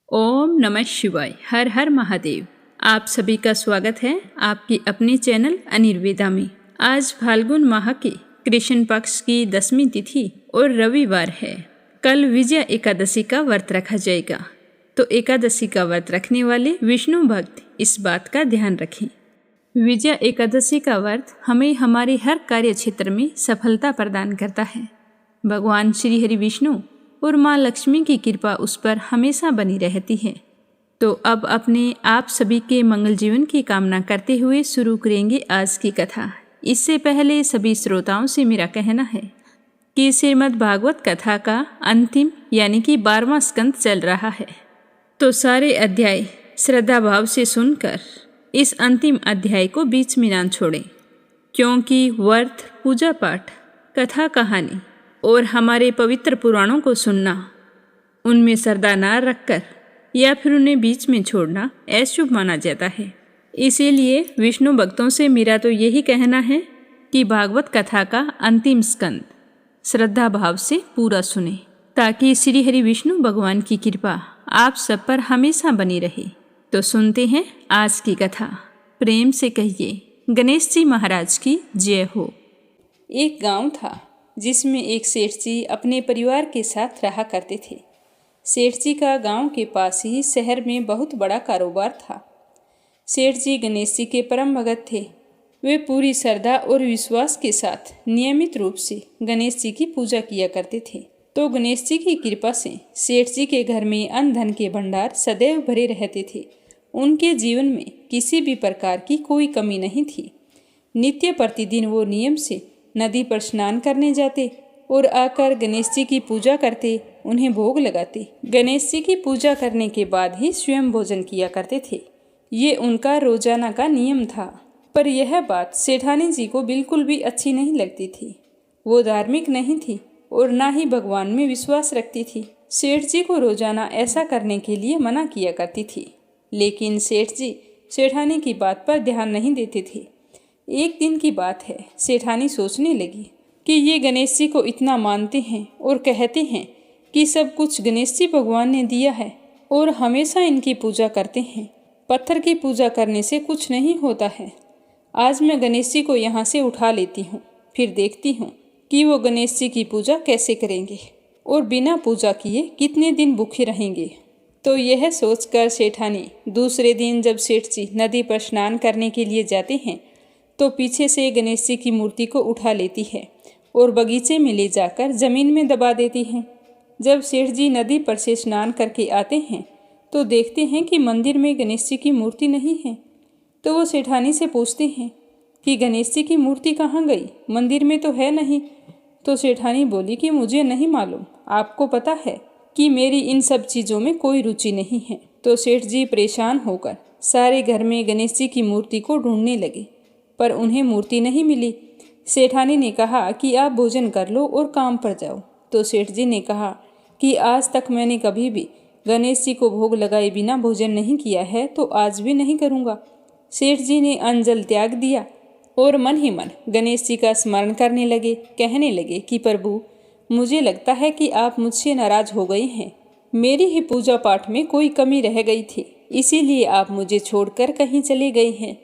ओम नमः शिवाय। हर हर महादेव। आप सभी का स्वागत है आपकी अपने चैनल अनिर्वेदा में। आज फाल्गुन माह के कृष्ण पक्ष की 10वीं तिथि और रविवार है। कल विजया एकादशी का व्रत रखा जाएगा, तो एकादशी का व्रत रखने वाले विष्णु भक्त इस बात का ध्यान रखें। विजया एकादशी का व्रत हमें हमारे हर कार्य क्षेत्र में सफलता प्रदान करता है। भगवान श्री हरि विष्णु और माँ लक्ष्मी की कृपा उस पर हमेशा बनी रहती है। तो अब अपने आप सभी के मंगल जीवन की कामना करते हुए शुरू करेंगे आज की कथा। इससे पहले सभी श्रोताओं से मेरा कहना है कि श्रीमद् भागवत कथा का अंतिम यानी कि 12वां स्कंद चल रहा है, तो सारे अध्याय श्रद्धा भाव से सुनकर इस अंतिम अध्याय को बीच में ना छोड़ें, क्योंकि व्रत, पूजा पाठ, कथा कहानी और हमारे पवित्र पुराणों को सुनना, उनमें श्रद्धा न रखकर या फिर उन्हें बीच में छोड़ना अशुभ माना जाता है। इसीलिए विष्णु भक्तों से मेरा तो यही कहना है कि भागवत कथा का अंतिम स्कंद श्रद्धा भाव से पूरा सुने, ताकि श्री हरि विष्णु भगवान की कृपा आप सब पर हमेशा बनी रहे। तो सुनते हैं आज की कथा। प्रेम से कहिए गणेश जी महाराज की जय हो। एक गांव था जिसमें एक सेठ जी अपने परिवार के साथ रहा करते थे। सेठ जी का गांव के पास ही शहर में बहुत बड़ा कारोबार था। सेठ जी गणेश जी के परम भगत थे। वे पूरी श्रद्धा और विश्वास के साथ नियमित रूप से गणेश जी की पूजा किया करते थे। तो गणेश जी की कृपा से सेठ जी के घर में अन्न धन के भंडार सदैव भरे रहते थे। उनके जीवन में किसी भी प्रकार की कोई कमी नहीं थी। नित्य प्रतिदिन वो नियम से नदी पर स्नान करने जाते और आकर गणेश जी की पूजा करते, उन्हें भोग लगाते। गणेश जी की पूजा करने के बाद ही स्वयं भोजन किया करते थे। ये उनका रोजाना का नियम था। पर यह बात सेठानी जी को बिल्कुल भी अच्छी नहीं लगती थी। वो धार्मिक नहीं थी और ना ही भगवान में विश्वास रखती थी। सेठ जी को रोजाना ऐसा करने के लिए मना किया करती थी, लेकिन सेठ जी सेठानी की बात पर ध्यान नहीं देते थे। एक दिन की बात है, सेठानी सोचने लगी कि ये गणेश जी को इतना मानते हैं और कहते हैं कि सब कुछ गणेश जी भगवान ने दिया है और हमेशा इनकी पूजा करते हैं। पत्थर की पूजा करने से कुछ नहीं होता है। आज मैं गणेश जी को यहाँ से उठा लेती हूँ, फिर देखती हूँ कि वो गणेश जी की पूजा कैसे करेंगे और बिना पूजा किए कितने दिन भूखे रहेंगे। तो यह सोचकर सेठानी दूसरे दिन जब सेठ जी नदी पर स्नान करने के लिए जाते हैं, तो पीछे से गणेश जी की मूर्ति को उठा लेती है और बगीचे में ले जाकर जमीन में दबा देती है। जब सेठ जी नदी पर से स्नान करके आते हैं, तो देखते हैं कि मंदिर में गणेश जी की मूर्ति नहीं है। तो वो सेठानी से पूछते हैं कि गणेश जी की मूर्ति कहाँ गई, मंदिर में तो है नहीं। तो सेठानी बोली कि मुझे नहीं मालूम, आपको पता है कि मेरी इन सब चीज़ों में कोई रुचि नहीं है। तो सेठ जी परेशान होकर सारे घर में गणेश जी की मूर्ति को ढूंढने लगे, पर उन्हें मूर्ति नहीं मिली। सेठानी ने कहा कि आप भोजन कर लो और काम पर जाओ। तो सेठ जी ने कहा कि आज तक मैंने कभी भी गणेश जी को भोग लगाए बिना भोजन नहीं किया है, तो आज भी नहीं करूँगा। सेठ जी ने अन्न जल त्याग दिया और मन ही मन गणेश जी का स्मरण करने लगे। कहने लगे कि प्रभु, मुझे लगता है कि आप मुझसे नाराज हो गए हैं। मेरी ही पूजा पाठ में कोई कमी रह गई थी, इसीलिए आप मुझे छोड़कर कहीं चले गए हैं।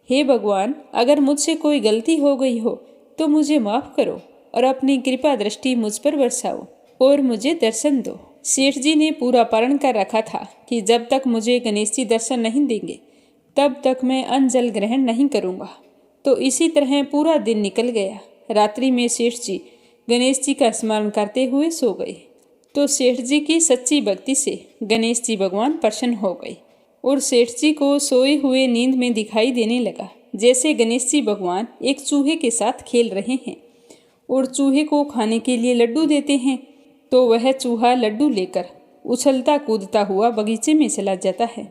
हे भगवान, अगर मुझसे कोई गलती हो गई हो तो मुझे माफ़ करो और अपनी कृपा दृष्टि मुझ पर बरसाओ और मुझे दर्शन दो। सेठ जी ने पूरा प्रण कर रखा था कि जब तक मुझे गणेश जी दर्शन नहीं देंगे, तब तक मैं अन्न जल ग्रहण नहीं करूँगा। तो इसी तरह पूरा दिन निकल गया। रात्रि में सेठ जी गणेश जी का स्मरण करते हुए सो गए। तो सेठ जी की सच्ची भक्ति से गणेश जी भगवान प्रसन्न हो गए और सेठ जी को सोए हुए नींद में दिखाई देने लगा जैसे गणेश जी भगवान एक चूहे के साथ खेल रहे हैं और चूहे को खाने के लिए लड्डू देते हैं। तो वह चूहा लड्डू लेकर उछलता कूदता हुआ बगीचे में चला जाता है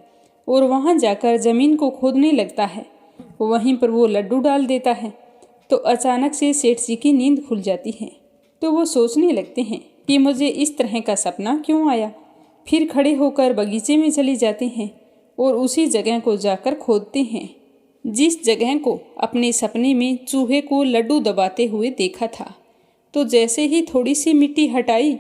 और वहां जाकर जमीन को खोदने लगता है। वहीं पर वो लड्डू डाल देता है। तो अचानक से सेठ जी की नींद खुल जाती है। तो वो सोचने लगते हैं कि मुझे इस तरह का सपना क्यों आया। फिर खड़े होकर बगीचे में चले जाते हैं और उसी जगह को जाकर खोदते हैं जिस जगह को अपने सपने में चूहे को लड्डू दबाते हुए देखा था। तो जैसे ही थोड़ी सी मिट्टी हटाई,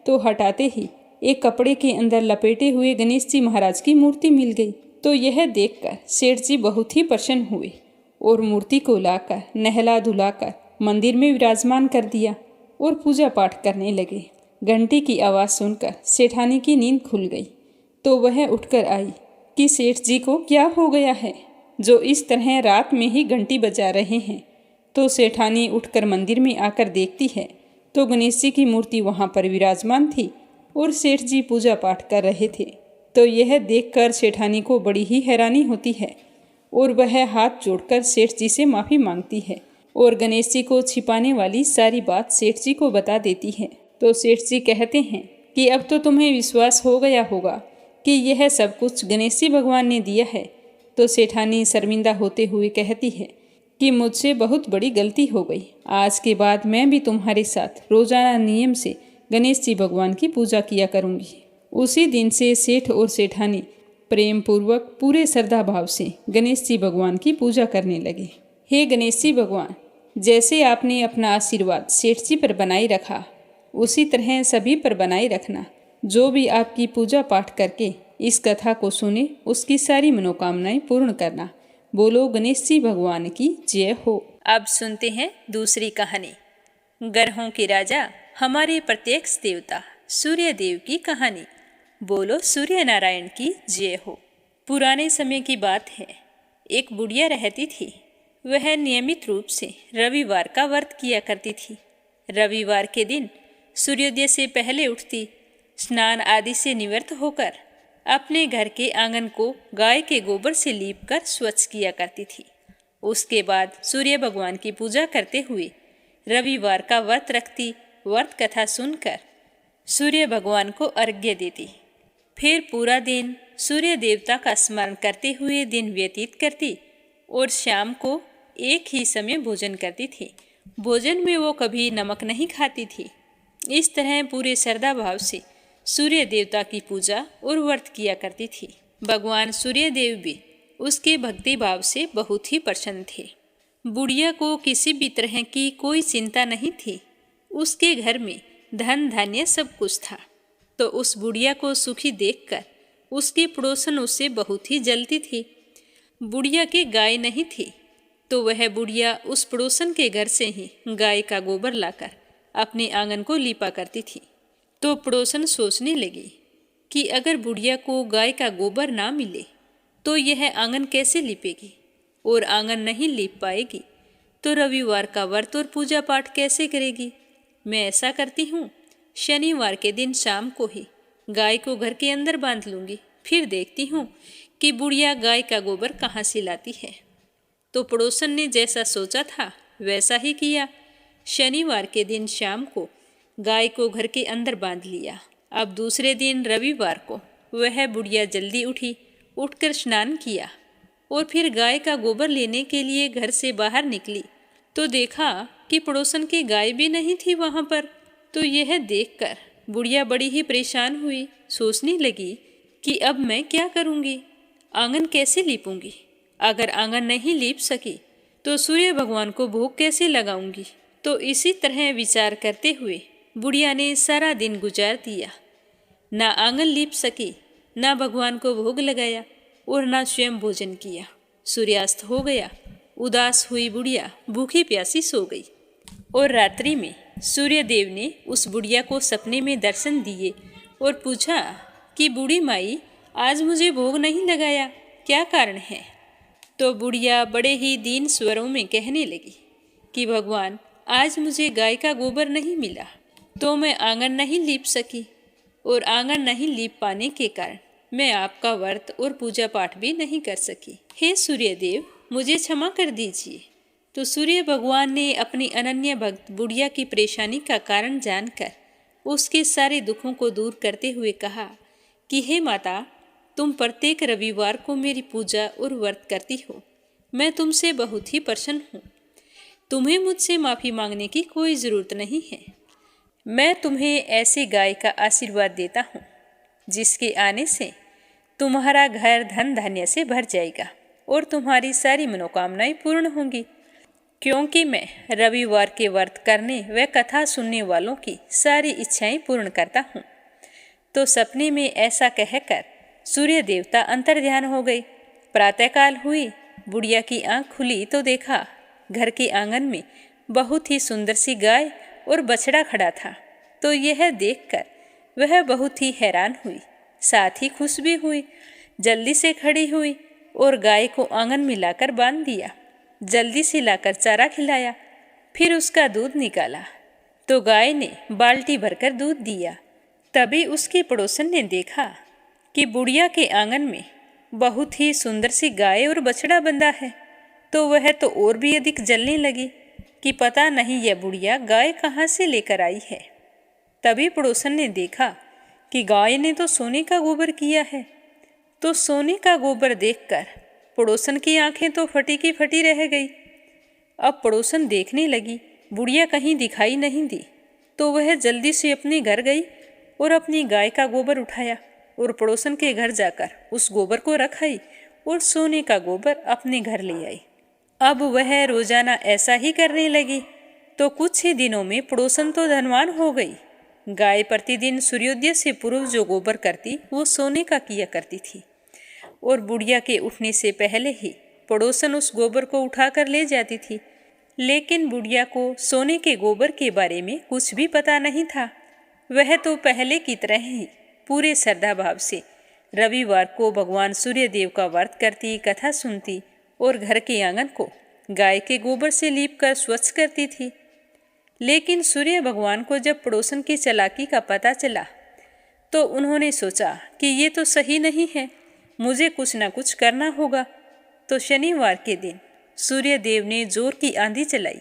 तो हटाते ही एक कपड़े के अंदर लपेटे हुए गणेश जी महाराज की मूर्ति मिल गई। तो यह देखकर सेठ जी बहुत ही प्रसन्न हुए और मूर्ति को लाकर नहला धुलाकर मंदिर में विराजमान कर दिया और पूजा पाठ करने लगे। घंटी की आवाज़ सुनकर सेठानी की नींद खुल गई तो वह उठकर आई कि सेठ जी को क्या हो गया है जो इस तरह रात में ही घंटी बजा रहे हैं। तो सेठानी उठकर मंदिर में आकर देखती है तो गणेश जी की मूर्ति वहाँ पर विराजमान थी और सेठ जी पूजा पाठ कर रहे थे। तो यह देखकर सेठानी को बड़ी ही हैरानी होती है और वह हाथ जोड़कर सेठ जी से माफ़ी मांगती है और गणेश जी को छिपाने वाली सारी बात सेठ जी को बता देती है। तो सेठ जी कहते हैं कि अब तो तुम्हें विश्वास हो गया होगा कि यह सब कुछ गणेश जी भगवान ने दिया है। तो सेठानी शर्मिंदा होते हुए कहती है कि मुझसे बहुत बड़ी गलती हो गई। आज के बाद मैं भी तुम्हारे साथ रोजाना नियम से गणेश जी भगवान की पूजा किया करूँगी। उसी दिन से सेठ और सेठानी प्रेम पूर्वक पूरे श्रद्धा भाव से गणेश जी भगवान की पूजा करने लगे। हे गणेश जी भगवान, जैसे आपने अपना आशीर्वाद सेठ जी पर बनाए रखा उसी तरह सभी पर बनाए रखना। जो भी आपकी पूजा पाठ करके इस कथा को सुने उसकी सारी मनोकामनाएं पूर्ण करना। बोलो गणेश जी भगवान की जय हो। अब सुनते हैं दूसरी कहानी, ग्रहों के राजा हमारे प्रत्यक्ष देवता सूर्य देव की कहानी। बोलो सूर्य नारायण की जय हो। पुराने समय की बात है, एक बुढ़िया रहती थी। वह नियमित रूप से रविवार का व्रत किया करती थी। रविवार के दिन सूर्योदय से पहले उठती, स्नान आदि से निवृत्त होकर अपने घर के आंगन को गाय के गोबर से लीपकर स्वच्छ किया करती थी। उसके बाद सूर्य भगवान की पूजा करते हुए रविवार का व्रत रखती। व्रत कथा सुनकर सूर्य भगवान को अर्घ्य देती। फिर पूरा दिन सूर्य देवता का स्मरण करते हुए दिन व्यतीत करती और शाम को एक ही समय भोजन करती थी। भोजन में वो कभी नमक नहीं खाती थी। इस तरह पूरे श्रद्धा भाव से सूर्य देवता की पूजा और व्रत किया करती थी। भगवान सूर्य देव भी उसके भक्ति भाव से बहुत ही प्रसन्न थे। बुढ़िया को किसी भी तरह की कोई चिंता नहीं थी। उसके घर में धन धान्य सब कुछ था। तो उस बुढ़िया को सुखी देखकर उसकी पड़ोसन उससे बहुत ही जलती थी। बुढ़िया की गाय नहीं थी तो वह बुढ़िया उस पड़ोसन के घर से ही गाय का गोबर लाकर अपने आंगन को लीपा करती थी। तो पड़ोसन सोचने लगी कि अगर बुढ़िया को गाय का गोबर ना मिले तो यह आंगन कैसे लीपेगी और आंगन नहीं लीप पाएगी तो रविवार का व्रत और पूजा पाठ कैसे करेगी। मैं ऐसा करती हूँ, शनिवार के दिन शाम को ही गाय को घर के अंदर बांध लूँगी, फिर देखती हूँ कि बुढ़िया गाय का गोबर कहाँ से लाती है। तो पड़ोसन ने जैसा सोचा था वैसा ही किया। शनिवार के दिन शाम को गाय को घर के अंदर बांध लिया। अब दूसरे दिन रविवार को वह बुढ़िया जल्दी उठी, उठकर स्नान किया और फिर गाय का गोबर लेने के लिए घर से बाहर निकली तो देखा कि पड़ोसन की गाय भी नहीं थी वहाँ पर। तो यह देखकर बुढ़िया बड़ी ही परेशान हुई। सोचने लगी कि अब मैं क्या करूँगी, आंगन कैसे लीपूंगी। अगर आंगन नहीं लीप सकी तो सूर्य भगवान को भोग कैसे लगाऊंगी। तो इसी तरह विचार करते हुए बुढ़िया ने सारा दिन गुजार दिया। ना आंगन लीप सकी, ना भगवान को भोग लगाया और ना स्वयं भोजन किया। सूर्यास्त हो गया। उदास हुई बुढ़िया भूखी प्यासी सो गई। और रात्रि में सूर्य देव ने उस बुढ़िया को सपने में दर्शन दिए और पूछा कि बूढ़ी माई, आज मुझे भोग नहीं लगाया, क्या कारण है। तो बुढ़िया बड़े ही दीन स्वरों में कहने लगी कि भगवान, आज मुझे गाय का गोबर नहीं मिला तो मैं आंगन नहीं लीप सकी और आंगन नहीं लीप पाने के कारण मैं आपका व्रत और पूजा पाठ भी नहीं कर सकी। हे सूर्य देव, मुझे क्षमा कर दीजिए। तो सूर्य भगवान ने अपनी अनन्य भक्त बुढ़िया की परेशानी का कारण जानकर उसके सारे दुखों को दूर करते हुए कहा कि हे माता, तुम प्रत्येक रविवार को मेरी पूजा और व्रत करती हो। मैं तुमसे बहुत ही प्रसन्न हूँ। तुम्हें मुझसे माफ़ी मांगने की कोई ज़रूरत नहीं है। मैं तुम्हें ऐसे गाय का आशीर्वाद देता हूँ जिसके आने से तुम्हारा घर धन धान्य से भर जाएगा और तुम्हारी सारी मनोकामनाएं पूर्ण होंगी, क्योंकि मैं रविवार के व्रत करने व कथा सुनने वालों की सारी इच्छाएं पूर्ण करता हूँ। तो सपने में ऐसा कहकर सूर्य देवता अंतर्ध्यान हो गए। प्रातःकाल हुई, बुढ़िया की आंख खुली तो देखा घर के आंगन में बहुत ही सुंदर सी गाय और बछड़ा खड़ा था। तो यह देखकर वह बहुत ही हैरान हुई, साथ ही खुश भी हुई। जल्दी से खड़ी हुई और गाय को आंगन में लाकर बांध दिया। जल्दी से लाकर चारा खिलाया, फिर उसका दूध निकाला तो गाय ने बाल्टी भरकर दूध दिया। तभी उसके पड़ोसन ने देखा कि बुढ़िया के आंगन में बहुत ही सुंदर सी गाय और बछड़ा बंधा है। तो वह तो और भी अधिक जलने लगी कि पता नहीं यह बुढ़िया गाय कहाँ से लेकर आई है। तभी पड़ोसन ने देखा कि गाय ने तो सोने का गोबर किया है। तो सोने का गोबर देखकर पड़ोसन की आंखें तो फटी की फटी रह गई। अब पड़ोसन देखने लगी, बुढ़िया कहीं दिखाई नहीं दी। तो वह जल्दी से अपने घर गई और अपनी गाय का गोबर उठाया और पड़ोसन के घर जाकर उस गोबर को रख आई और सोने का गोबर अपने घर ले आई। अब वह रोजाना ऐसा ही करने लगी। तो कुछ ही दिनों में पड़ोसन तो धनवान हो गई। गाय प्रतिदिन सूर्योदय से पूर्व जो गोबर करती वो सोने का किया करती थी और बुढ़िया के उठने से पहले ही पड़ोसन उस गोबर को उठाकर ले जाती थी। लेकिन बुढ़िया को सोने के गोबर के बारे में कुछ भी पता नहीं था। वह तो पहले की तरह ही पूरे श्रद्धा भाव से रविवार को भगवान सूर्यदेव का व्रत करती, कथा सुनती और घर के आंगन को गाय के गोबर से लीपकर स्वच्छ करती थी। लेकिन सूर्य भगवान को जब पड़ोसन की चालाकी का पता चला तो उन्होंने सोचा कि ये तो सही नहीं है, मुझे कुछ न कुछ करना होगा। तो शनिवार के दिन सूर्य देव ने जोर की आंधी चलाई।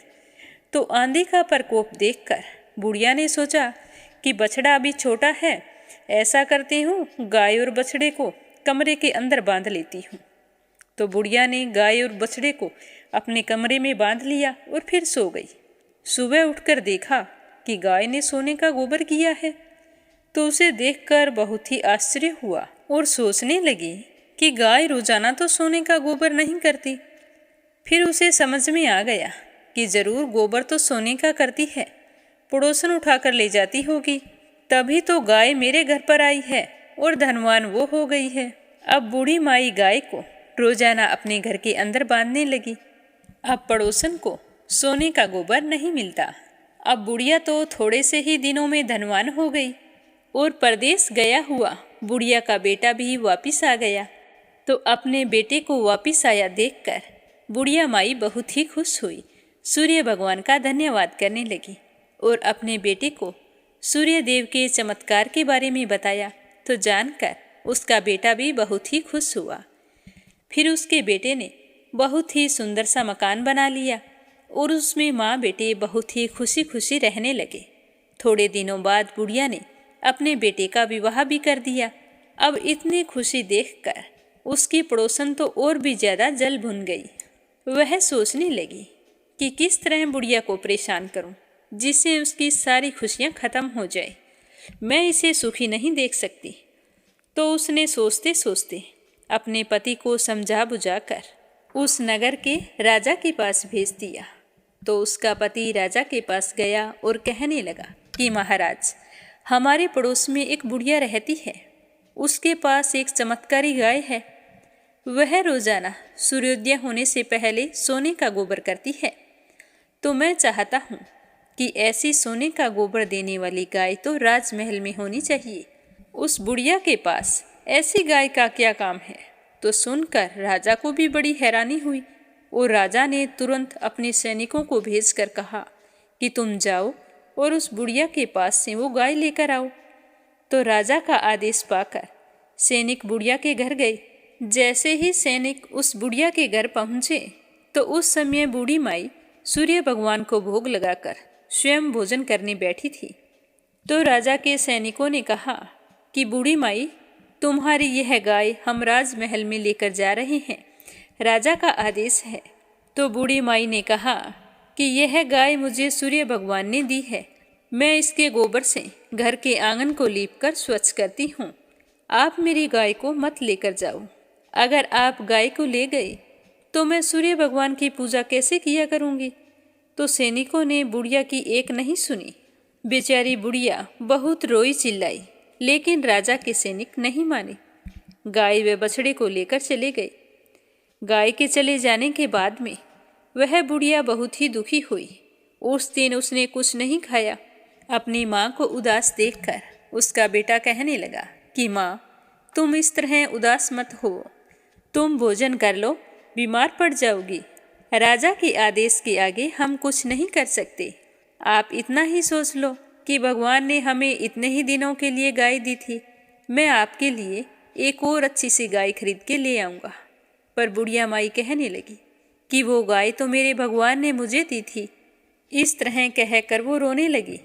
तो आंधी का प्रकोप देखकर बुढ़िया ने सोचा कि बछड़ा अभी छोटा है, ऐसा करती हूँ गाय और बछड़े को कमरे के अंदर बांध लेती हूँ। तो बुढ़िया ने गाय और बछड़े को अपने कमरे में बांध लिया और फिर सो गई। सुबह उठकर देखा कि गाय ने सोने का गोबर किया है। तो उसे देखकर बहुत ही आश्चर्य हुआ और सोचने लगी कि गाय रोजाना तो सोने का गोबर नहीं करती। फिर उसे समझ में आ गया कि जरूर गोबर तो सोने का करती है, पड़ोसन उठाकर ले जाती होगी, तभी तो गाय मेरे घर पर आई है और धनवान वो हो गई है। अब बूढ़ी माई गाय को रोजाना अपने घर के अंदर बांधने लगी। अब पड़ोसन को सोने का गोबर नहीं मिलता। अब बुढ़िया तो थोड़े से ही दिनों में धनवान हो गई और परदेश गया हुआ बुढ़िया का बेटा भी वापिस आ गया। तो अपने बेटे को वापिस आया देखकर बुढ़िया माई बहुत ही खुश हुई, सूर्य भगवान का धन्यवाद करने लगी और अपने बेटे को सूर्य देव के चमत्कार के बारे में बताया। तो जानकर उसका बेटा भी बहुत ही खुश हुआ। फिर उसके बेटे ने बहुत ही सुंदर सा मकान बना लिया और उसमें माँ बेटे बहुत ही खुशी खुशी रहने लगे। थोड़े दिनों बाद बुढ़िया ने अपने बेटे का विवाह भी कर दिया। अब इतनी खुशी देखकर उसकी पड़ोसन तो और भी ज़्यादा जल भुन गई। वह सोचने लगी कि किस तरह बुढ़िया को परेशान करूं जिससे उसकी सारी खुशियां खत्म हो जाए। मैं इसे सुखी नहीं देख सकती। तो उसने सोचते सोचते अपने पति को समझा बुझाकर उस नगर के राजा के पास भेज दिया। तो उसका पति राजा के पास गया और कहने लगा कि महाराज, हमारे पड़ोस में एक बुढ़िया रहती है, उसके पास एक चमत्कारी गाय है। वह रोजाना सूर्योदय होने से पहले सोने का गोबर करती है। तो मैं चाहता हूँ कि ऐसी सोने का गोबर देने वाली गाय तो राजमहल में होनी चाहिए। उस बुढ़िया के पास ऐसी गाय का क्या काम है? तो सुनकर राजा को भी बड़ी हैरानी हुई और राजा ने तुरंत अपने सैनिकों को भेजकर कहा कि तुम जाओ और उस बुढ़िया के पास से वो गाय लेकर आओ। तो राजा का आदेश पाकर सैनिक बुढ़िया के घर गए। जैसे ही सैनिक उस बुढ़िया के घर पहुँचे तो उस समय बूढ़ी माई सूर्य भगवान को भोग लगाकर स्वयं भोजन करने बैठी थी। तो राजा के सैनिकों ने कहा कि बूढ़ी माई, तुम्हारी यह गाय हम राजमहल में लेकर जा रहे हैं, राजा का आदेश है। तो बूढ़ी माई ने कहा कि यह गाय मुझे सूर्य भगवान ने दी है, मैं इसके गोबर से घर के आंगन को लीपकर स्वच्छ करती हूँ। आप मेरी गाय को मत लेकर जाओ। अगर आप गाय को ले गए तो मैं सूर्य भगवान की पूजा कैसे किया करूँगी। तो सैनिकों ने बुढ़िया की एक नहीं सुनी। बेचारी बुढ़िया बहुत रोई चिल्लाई, लेकिन राजा के सैनिक नहीं माने। गाय व बछड़े को लेकर चले गए। गाय के चले जाने के बाद में वह बुढ़िया बहुत ही दुखी हुई। उस दिन उसने कुछ नहीं खाया। अपनी माँ को उदास देखकर उसका बेटा कहने लगा कि माँ, तुम इस तरह उदास मत हो, तुम भोजन कर लो, बीमार पड़ जाओगी। राजा के आदेश के आगे हम कुछ नहीं कर सकते। आप इतना ही सोच लो कि भगवान ने हमें इतने ही दिनों के लिए गाय दी थी। मैं आपके लिए एक और अच्छी सी गाय खरीद के ले आऊँगा। पर बुढ़िया माई कहने लगी कि वो गाय तो मेरे भगवान ने मुझे दी थी। इस तरह कहकर वो रोने लगी।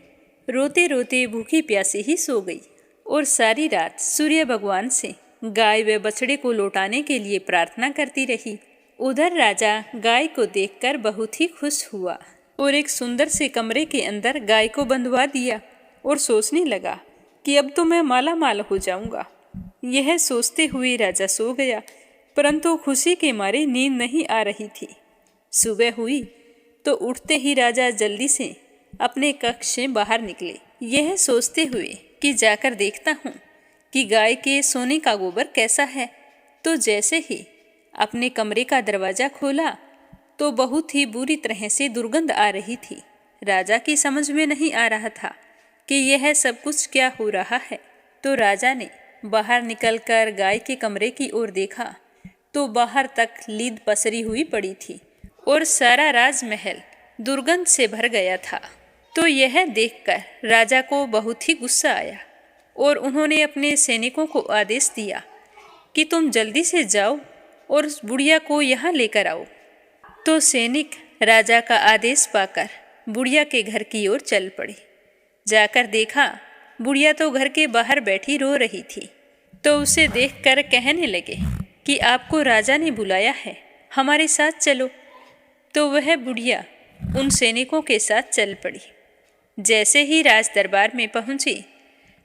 रोते रोते भूखी प्यासी ही सो गई और सारी रात सूर्य भगवान से गाय व बछड़े को लौटाने के लिए प्रार्थना करती रही। उधर राजा गाय को देखकर बहुत ही खुश हुआ और एक सुंदर से कमरे के अंदर गाय को बंधवा दिया और सोचने लगा कि अब तो मैं माला माल हो जाऊंगा। यह सोचते हुए राजा सो गया, परंतु खुशी के मारे नींद नहीं आ रही थी। सुबह हुई तो उठते ही राजा जल्दी से अपने कक्ष से बाहर निकले, यह सोचते हुए कि जाकर देखता हूँ कि गाय के सोने का गोबर कैसा है। तो जैसे ही अपने कमरे का दरवाज़ा खोला तो बहुत ही बुरी तरह से दुर्गंध आ रही थी। राजा की समझ में नहीं आ रहा था कि यह सब कुछ क्या हो रहा है। तो राजा ने बाहर निकलकर गाय के कमरे की ओर देखा तो बाहर तक लीद पसरी हुई पड़ी थी और सारा राजमहल दुर्गंध से भर गया था। तो यह देखकर राजा को बहुत ही गुस्सा आया और उन्होंने अपने सैनिकों को आदेश दिया कि तुम जल्दी से जाओ और उस बुढ़िया को यहाँ लेकर आओ। तो सैनिक राजा का आदेश पाकर बुढ़िया के घर की ओर चल पड़े। जाकर देखा बुढ़िया तो घर के बाहर बैठी रो रही थी। तो उसे देखकर कहने लगे कि आपको राजा ने बुलाया है, हमारे साथ चलो। तो वह बुढ़िया उन सैनिकों के साथ चल पड़ी। जैसे ही राज दरबार में पहुंची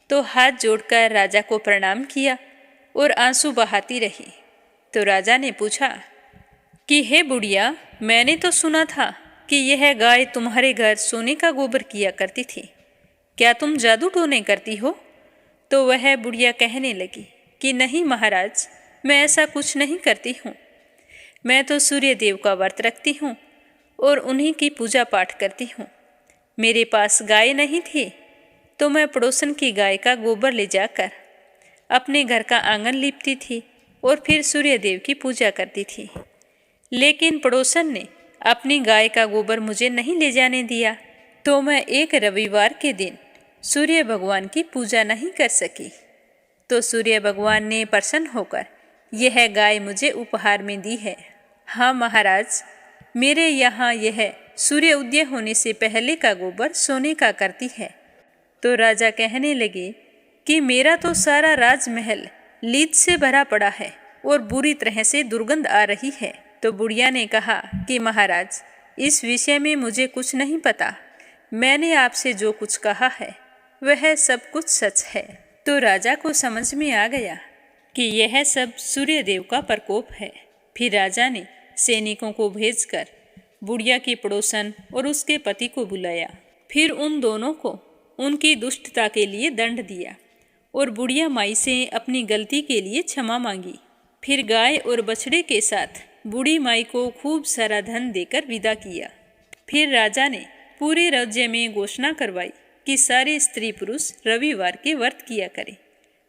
तो हाथ जोड़कर राजा को प्रणाम किया और आंसू बहाती रही। तो राजा ने पूछा कि हे बुढ़िया, मैंने तो सुना था कि यह गाय तुम्हारे घर सोने का गोबर किया करती थी, क्या तुम जादू टोने करती हो? तो वह बुढ़िया कहने लगी कि नहीं महाराज, मैं ऐसा कुछ नहीं करती हूँ। मैं तो सूर्य देव का व्रत रखती हूँ और उन्हीं की पूजा पाठ करती हूँ। मेरे पास गाय नहीं थी तो मैं पड़ोसन की गाय का गोबर ले जाकर अपने घर का आंगन लीपती थी और फिर सूर्य देव की पूजा करती थी। लेकिन पड़ोसन ने अपनी गाय का गोबर मुझे नहीं ले जाने दिया, तो मैं एक रविवार के दिन सूर्य भगवान की पूजा नहीं कर सकी। तो सूर्य भगवान ने प्रसन्न होकर यह गाय मुझे उपहार में दी है। हाँ महाराज, मेरे यहाँ यह सूर्य उदय होने से पहले का गोबर सोने का करती है। तो राजा कहने लगे कि मेरा तो सारा राजमहल लीद से भरा पड़ा है और बुरी तरह से दुर्गंध आ रही है। तो बुढ़िया ने कहा कि महाराज, इस विषय में मुझे कुछ नहीं पता। मैंने आपसे जो कुछ कहा है वह सब कुछ सच है। तो राजा को समझ में आ गया कि यह सब सूर्य देव का प्रकोप है। फिर राजा ने सैनिकों को भेजकर बुढ़िया की पड़ोसन और उसके पति को बुलाया। फिर उन दोनों को उनकी दुष्टता के लिए दंड दिया और बुढ़िया माई से अपनी गलती के लिए क्षमा मांगी। फिर गाय और बछड़े के साथ बूढ़ी माई को खूब सारा धन देकर विदा किया। फिर राजा ने पूरे राज्य में घोषणा करवाई कि सारे स्त्री पुरुष रविवार के व्रत किया करें।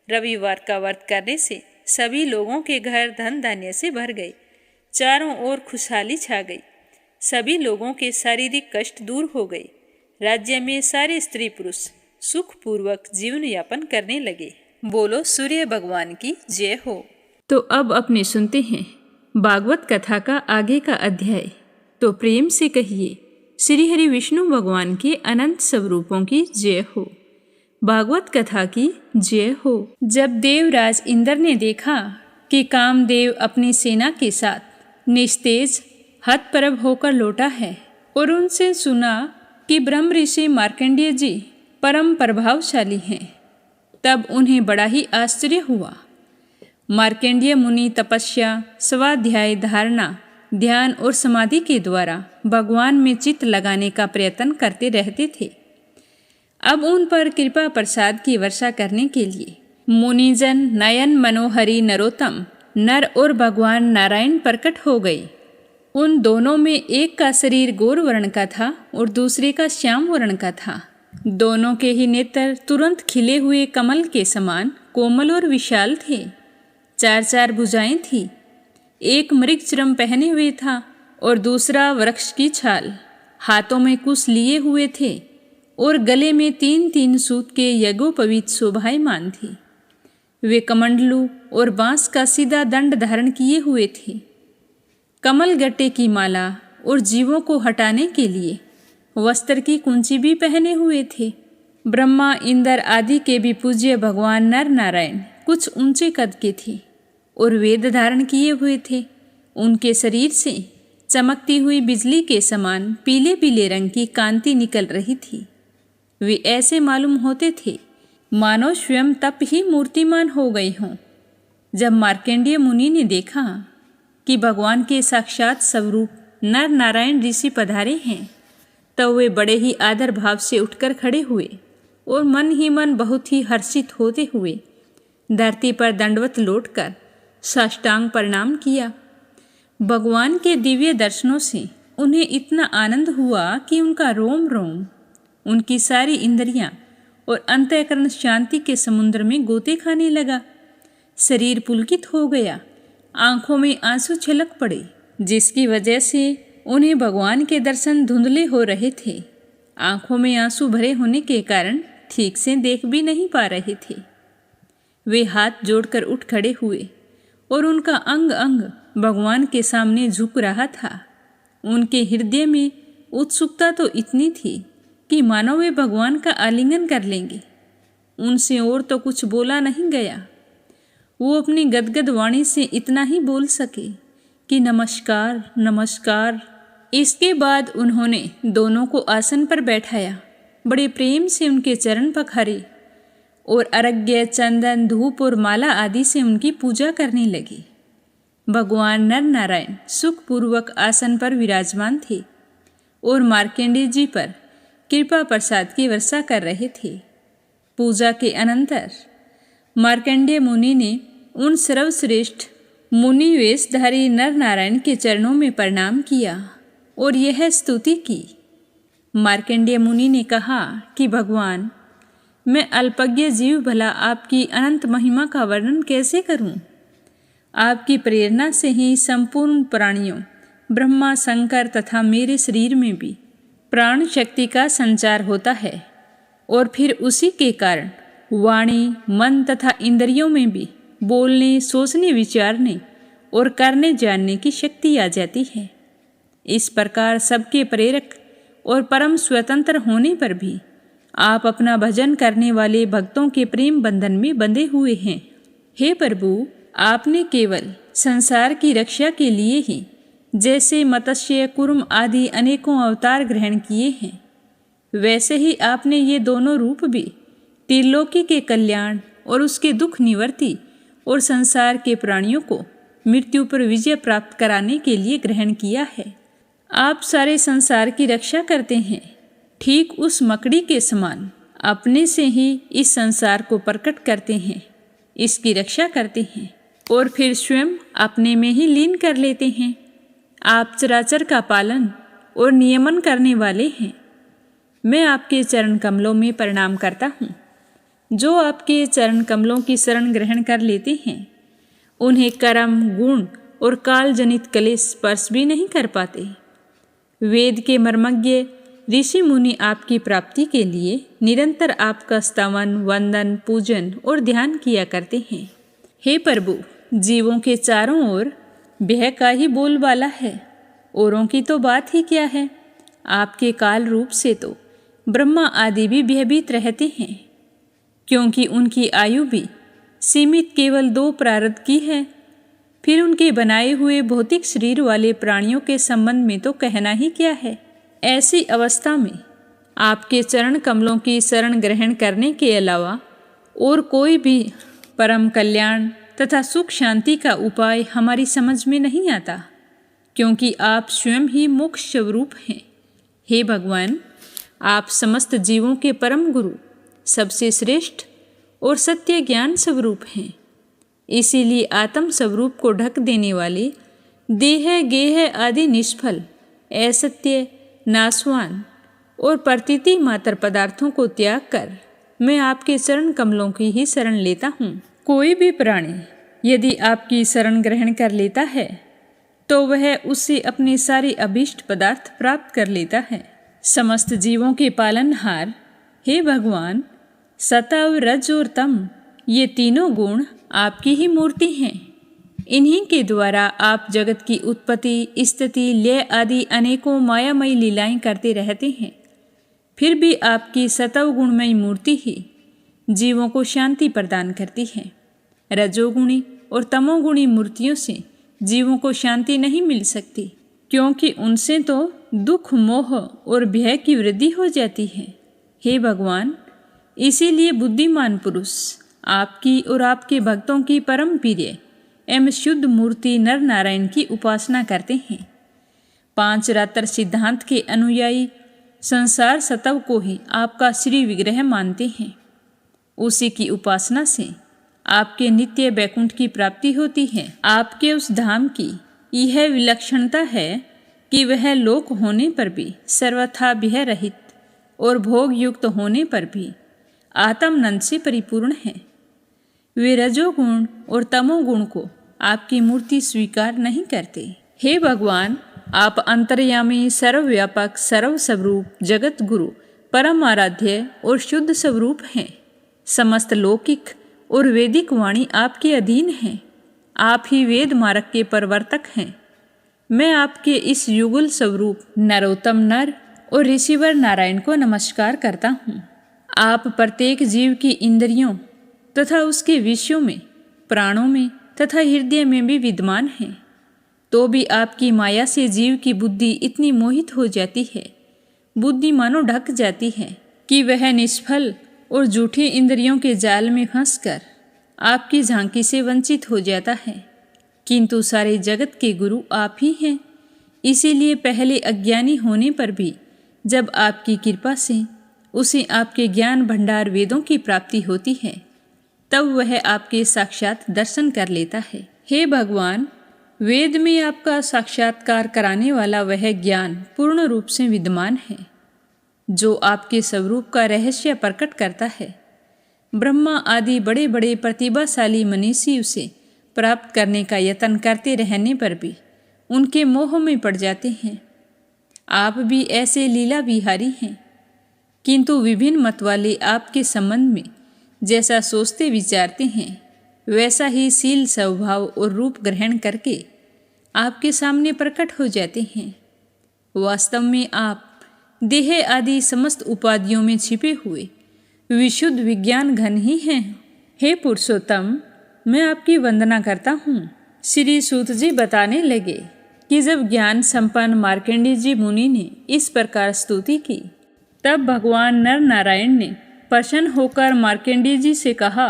रविवार का व्रत करने से सभी लोगों के घर धन धान्य से भर गए, चारों ओर खुशहाली छा गई, सभी लोगों के शारीरिक कष्ट दूर हो गए। राज्य में सारे स्त्री पुरुष सुखपूर्वक जीवन यापन करने लगे। बोलो सूर्य भगवान की जय हो। तो अब अपने सुनते हैं भागवत कथा का आगे का अध्याय। तो प्रेम से कहिए श्री हरि विष्णु भगवान के अनंत स्वरूपों की जय हो। भागवत कथा की जय हो। जब देवराज इंद्र ने देखा कि कामदेव अपनी सेना के साथ निस्तेज हतप्रभ होकर लौटा है और उनसे सुना कि ब्रह्म ऋषि मार्कंडेय जी परम प्रभावशाली हैं, तब उन्हें बड़ा ही आश्चर्य हुआ। मार्कंडेय मुनि तपस्या, स्वाध्याय, धारणा, ध्यान और समाधि के द्वारा भगवान में चित्त लगाने का प्रयत्न करते रहते थे। अब उन पर कृपा प्रसाद की वर्षा करने के लिए मुनिजन नयन मनोहरी नरोत्तम नर और भगवान नारायण प्रकट हो गए। उन दोनों में एक का शरीर गौर वर्ण का था और दूसरे का श्याम वर्ण का था। दोनों के ही नेत्र तुरंत खिले हुए कमल के समान कोमल और विशाल थे। 4 भुजाएं थी। एक मृग चर्म पहने हुए था और दूसरा वृक्ष की छाल। हाथों में कुश लिए हुए थे और गले में 3 सूत के यज्ञोपवीत शोभायमान थी। वे कमंडलू और बांस का सीधा दंड धारण किए हुए थे। कमल गट्टे की माला और जीवों को हटाने के लिए वस्त्र की कुंची भी पहने हुए थे। ब्रह्मा इंद्र आदि के भी पूज्य भगवान नर नारायण कुछ ऊंचे कद के थे और वेद धारण किए हुए थे। उनके शरीर से चमकती हुई बिजली के समान पीले पीले रंग की कांति निकल रही थी। वे ऐसे मालूम होते थे मानो स्वयं तप ही मूर्तिमान हो गए हों। जब मार्कंडेय मुनि ने देखा कि भगवान के साक्षात स्वरूप नर नारायण ऋषि पधारे हैं, तब वे बड़े ही आदर भाव से उठकर खड़े हुए और मन ही मन बहुत ही हर्षित होते हुए धरती पर दंडवत लौटकर साष्टांग प्रणाम किया। भगवान के दिव्य दर्शनों से उन्हें इतना आनंद हुआ कि उनका रोम रोम, उनकी सारी इंद्रियां और अंतःकरण शांति के समुद्र में गोते खाने लगा। शरीर पुलकित हो गया, आंखों में आंसू छलक पड़े, जिसकी वजह से उन्हें भगवान के दर्शन धुंधले हो रहे थे। आंखों में आंसू भरे होने के कारण ठीक से देख भी नहीं पा रहे थे। वे हाथ जोड़कर उठ खड़े हुए और उनका अंग अंग भगवान के सामने झुक रहा था। उनके हृदय में उत्सुकता तो इतनी थी कि मानो वे भगवान का आलिंगन कर लेंगे। उनसे और तो कुछ बोला नहीं गया। वो अपनी गदगद वाणी से इतना ही बोल सके कि नमस्कार नमस्कार। इसके बाद उन्होंने दोनों को आसन पर बैठाया, बड़े प्रेम से उनके चरण पखारे और अर्घ्य चंदन धूप और माला आदि से उनकी पूजा करने लगे। भगवान नर नारायण सुखपूर्वक आसन पर विराजमान थे और मार्कंडेय जी पर कृपा प्रसाद की वर्षा कर रहे थे। पूजा के अनंतर मार्कंडेय मुनि ने उन सर्वश्रेष्ठ मुनि वेशधारी नर नारायण के चरणों में प्रणाम किया और यह स्तुति की। मार्कंडेय मुनि ने कहा कि भगवान, मैं अल्पज्ञ जीव भला आपकी अनंत महिमा का वर्णन कैसे करूं? आपकी प्रेरणा से ही संपूर्ण प्राणियों, ब्रह्मा शंकर तथा मेरे शरीर में भी प्राण शक्ति का संचार होता है और फिर उसी के कारण वाणी, मन तथा इंद्रियों में भी बोलने, सोचने, विचारने और करने जानने की शक्ति आ जाती है। इस प्रकार सबके प्रेरक और परम स्वतंत्र होने पर भी आप अपना भजन करने वाले भक्तों के प्रेम बंधन में बंधे हुए हैं। हे प्रभु, आपने केवल संसार की रक्षा के लिए ही जैसे मत्स्य, कूर्म आदि अनेकों अवतार ग्रहण किए हैं, वैसे ही आपने ये दोनों रूप भी त्रिलोकी के कल्याण और उसके दुख निवृत्ति और संसार के प्राणियों को मृत्यु पर विजय प्राप्त कराने के लिए ग्रहण किया है। आप सारे संसार की रक्षा करते हैं, ठीक उस मकड़ी के समान अपने से ही इस संसार को प्रकट करते हैं, इसकी रक्षा करते हैं और फिर स्वयं अपने में ही लीन कर लेते हैं। आप चराचर का पालन और नियमन करने वाले हैं। मैं आपके चरण कमलों में प्रणाम करता हूँ। जो आपके चरण कमलों की शरण ग्रहण कर लेते हैं, उन्हें कर्म, गुण और काल जनित क्लेश स्पर्श भी नहीं कर पाते। वेद के मर्मज्ञ ऋषि मुनि आपकी प्राप्ति के लिए निरंतर आपका स्तवन, वंदन, पूजन और ध्यान किया करते हैं। हे प्रभु, जीवों के चारों ओर भय का ही बोलबाला है, औरों की तो बात ही क्या है। आपके काल रूप से तो ब्रह्मा आदि भी भयभीत रहते हैं, क्योंकि उनकी आयु भी सीमित केवल 2 प्रारब्ध की है। फिर उनके बनाए हुए भौतिक शरीर वाले प्राणियों के संबंध में तो कहना ही क्या है। ऐसी अवस्था में आपके चरण कमलों की शरण ग्रहण करने के अलावा और कोई भी परम कल्याण तथा सुख शांति का उपाय हमारी समझ में नहीं आता, क्योंकि आप स्वयं ही मोक्ष स्वरूप हैं। हे भगवान, आप समस्त जीवों के परम गुरु, सबसे श्रेष्ठ और सत्य ज्ञान स्वरूप हैं। इसीलिए आत्म स्वरूप को ढक देने वाले देह गेह आदि निष्फल, असत्य, नाशवान और प्रतीति मात्र पदार्थों को त्याग कर मैं आपके चरण कमलों की ही शरण लेता हूँ। कोई भी प्राणी यदि आपकी शरण ग्रहण कर लेता है तो वह उससे अपने सारे अभीष्ट पदार्थ प्राप्त कर लेता है। समस्त जीवों के पालनहार हे भगवान, सत्व, रज और तम ये तीनों गुण आपकी ही मूर्ति हैं। इन्हीं के द्वारा आप जगत की उत्पत्ति, स्थिति, लय आदि अनेकों मायामयी लीलाएं करते रहते हैं। फिर भी आपकी सत्व गुणमयी मूर्ति ही जीवों को शांति प्रदान करती है। रजोगुणी और तमोगुणी मूर्तियों से जीवों को शांति नहीं मिल सकती, क्योंकि उनसे तो दुख, मोह और भय की वृद्धि हो जाती है। हे भगवान, इसीलिए बुद्धिमान पुरुष आपकी और आपके भक्तों की परम प्रिय एवं शुद्ध मूर्ति नर नारायण की उपासना करते हैं। 5 रात्र सिद्धांत के अनुयायी संसार सत्व को ही आपका श्री विग्रह मानते हैं। उसी की उपासना से आपके नित्य वैकुंठ की प्राप्ति होती है। आपके उस धाम की यह विलक्षणता है कि वह लोक होने पर भी सर्वथा भय रहित और भोग युक्त होने पर भी आत्मानंद से परिपूर्ण है। वे रजोगुण और तमोगुण को आपकी मूर्ति स्वीकार नहीं करते। हे भगवान, आप अंतर्यामी, सर्वव्यापक, सर्वस्वरूप, जगत गुरु, परम आराध्य और शुद्ध स्वरूप हैं। समस्त लौकिक और वैदिक वाणी आपके अधीन हैं। आप ही वेद मार्ग के प्रवर्तक हैं। मैं आपके इस युगल स्वरूप नरोत्तम नर और ऋषिवर नारायण को नमस्कार करता हूँ। आप प्रत्येक जीव की इंद्रियों तथा उसके विषयों में, प्राणों में तथा हृदय में भी विद्यमान हैं। तो भी आपकी माया से जीव की बुद्धि इतनी मोहित हो जाती है, बुद्धि मानो ढक जाती है कि वह निष्फल और झूठी इंद्रियों के जाल में फंसकर आपकी झांकी से वंचित हो जाता है। किंतु सारे जगत के गुरु आप ही हैं। इसीलिए पहले अज्ञानी होने पर भी जब आपकी कृपा से उसे आपके ज्ञान भंडार वेदों की प्राप्ति होती है, तब वह आपके साक्षात दर्शन कर लेता है। हे भगवान, वेद में आपका साक्षात्कार कराने वाला वह ज्ञान पूर्ण रूप से विद्यमान है, जो आपके स्वरूप का रहस्य प्रकट करता है। ब्रह्मा आदि बड़े बड़े प्रतिभाशाली मनीषी उसे प्राप्त करने का यत्न करते रहने पर भी उनके मोह में पड़ जाते हैं। आप भी ऐसे लीला विहारी हैं, किंतु विभिन्न मत वाले आपके संबंध में जैसा सोचते विचारते हैं, वैसा ही शील, स्वभाव और रूप ग्रहण करके आपके सामने प्रकट हो जाते हैं। वास्तव में आप देह आदि समस्त उपाधियों में छिपे हुए विशुद्ध विज्ञान घन ही हैं। हे पुरुषोत्तम, मैं आपकी वंदना करता हूँ। श्री सूत जी बताने लगे कि जब ज्ञान संपन्न मार्कंडेय जी मुनि ने इस प्रकार स्तुति की, तब भगवान नर नारायण ने प्रसन्न होकर मार्कंडेय जी से कहा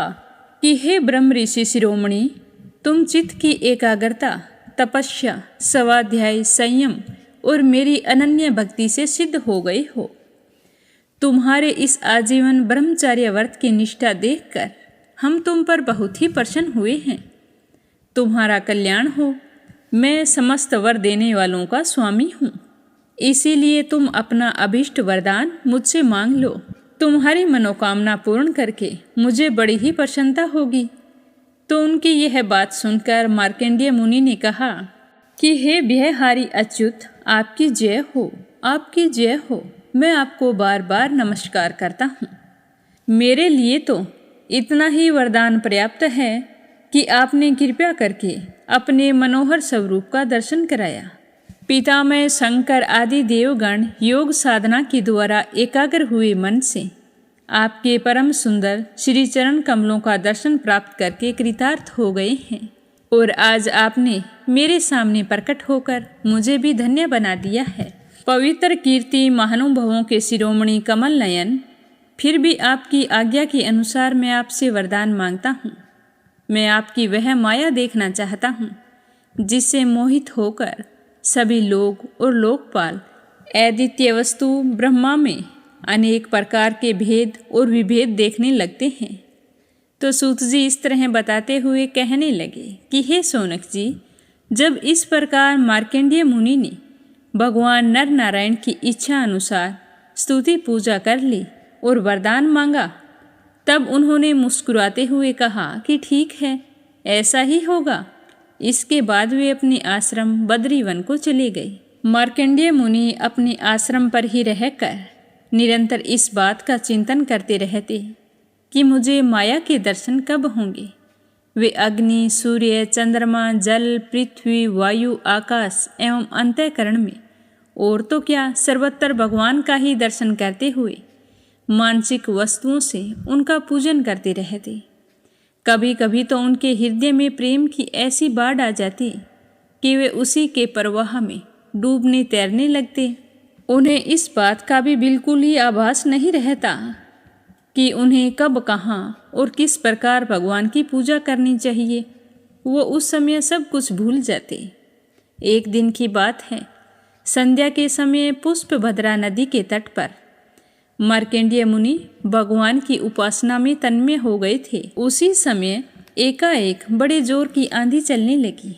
कि हे ब्रह्म ऋषि शिरोमणि, तुम चित्त की एकाग्रता, तपस्या, स्वाध्याय, संयम और मेरी अनन्य भक्ति से सिद्ध हो गए हो। तुम्हारे इस आजीवन ब्रह्मचर्य व्रत की निष्ठा देखकर हम तुम पर बहुत ही प्रसन्न हुए हैं। तुम्हारा कल्याण हो। मैं समस्त वर देने वालों का स्वामी हूँ, इसीलिए तुम अपना अभीष्ट वरदान मुझसे मांग लो। तुम्हारी मनोकामना पूर्ण करके मुझे बड़ी ही प्रसन्नता होगी। तो उनकी यह बात सुनकर मार्कंडेय मुनि ने कहा कि हे भयहारी अच्युत, आपकी जय हो, आपकी जय हो। मैं आपको बार बार नमस्कार करता हूँ। मेरे लिए तो इतना ही वरदान पर्याप्त है कि आपने कृपया करके अपने मनोहर स्वरूप का दर्शन कराया। पितामह शंकर आदि देवगण योग साधना के द्वारा एकाग्र हुए मन से आपके परम सुंदर श्री चरण कमलों का दर्शन प्राप्त करके कृतार्थ हो गए हैं, और आज आपने मेरे सामने प्रकट होकर मुझे भी धन्य बना दिया है। पवित्र कीर्ति महानुभवों के शिरोमणि कमल नयन, फिर भी आपकी आज्ञा के अनुसार मैं आपसे वरदान मांगता हूँ। मैं आपकी वह माया देखना चाहता हूँ जिससे मोहित होकर सभी लोग और लोकपाल अद्वितीय वस्तु ब्रह्मा में अनेक प्रकार के भेद और विभेद देखने लगते हैं। तो सूत जी इस तरह बताते हुए कहने लगे कि हे शौनक जी, जब इस प्रकार मार्कंडेय मुनि ने भगवान नर नारायण की इच्छा अनुसार स्तुति पूजा कर ली और वरदान मांगा, तब उन्होंने मुस्कुराते हुए कहा कि ठीक है, ऐसा ही होगा। इसके बाद वे अपने आश्रम बद्रीवन को चले गए। मार्कंडेय मुनि अपने आश्रम पर ही रहकर निरंतर इस बात का चिंतन करते रहते कि मुझे माया के दर्शन कब होंगे। वे अग्नि, सूर्य, चंद्रमा, जल, पृथ्वी, वायु, आकाश एवं अंतःकरण में और तो क्या सर्वत्र भगवान का ही दर्शन करते हुए मानसिक वस्तुओं से उनका पूजन करते रहते। कभी कभी तो उनके हृदय में प्रेम की ऐसी बाढ़ आ जाती कि वे उसी के प्रवाह में डूबने तैरने लगते। उन्हें इस बात का भी बिल्कुल ही आभास नहीं रहता कि उन्हें कब, कहाँ और किस प्रकार भगवान की पूजा करनी चाहिए। वो उस समय सब कुछ भूल जाते। एक दिन की बात है, संध्या के समय पुष्पभद्रा नदी के तट पर मार्कंडेय मुनि भगवान की उपासना में तन्मय हो गए थे। उसी समय एकाएक बड़े जोर की आंधी चलने लगी।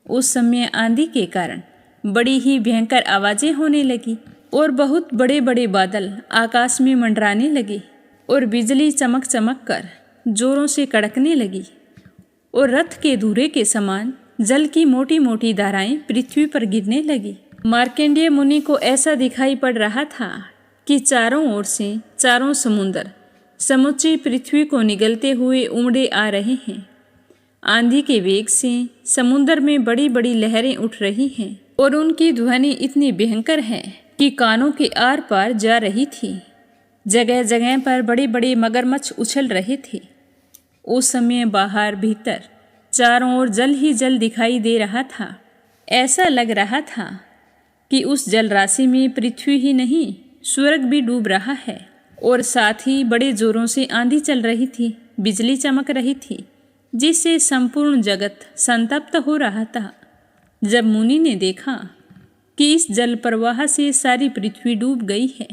उस समय आंधी के कारण बड़ी ही भयंकर आवाजें होने लगी और बहुत बड़े बड़े बादल आकाश में मंडराने लगे और बिजली चमक चमक कर जोरों से कड़कने लगी और रथ के धुरे के समान जल की मोटी मोटी धाराएं पृथ्वी पर गिरने लगी। मार्कंडेय मुनि को ऐसा दिखाई पड़ रहा था कि चारों ओर से चारों समुद्र समुची पृथ्वी को निगलते हुए उमड़े आ रहे हैं। आंधी के वेग से समुद्र में बड़ी बड़ी लहरें उठ रही हैं और उनकी ध्वनि इतनी भयंकर है कि कानों के आर पार जा रही थी। जगह जगह पर बड़े बड़े मगरमच्छ उछल रहे थे। उस समय बाहर भीतर चारों ओर जल ही जल दिखाई दे रहा था। ऐसा लग रहा था कि उस जल राशि में पृथ्वी ही नहीं, स्वर्ग भी डूब रहा है। और साथ ही बड़े जोरों से आंधी चल रही थी, बिजली चमक रही थी, जिससे संपूर्ण जगत संतप्त हो रहा था। जब मुनि ने देखा कि इस जल प्रवाह से सारी पृथ्वी डूब गई है,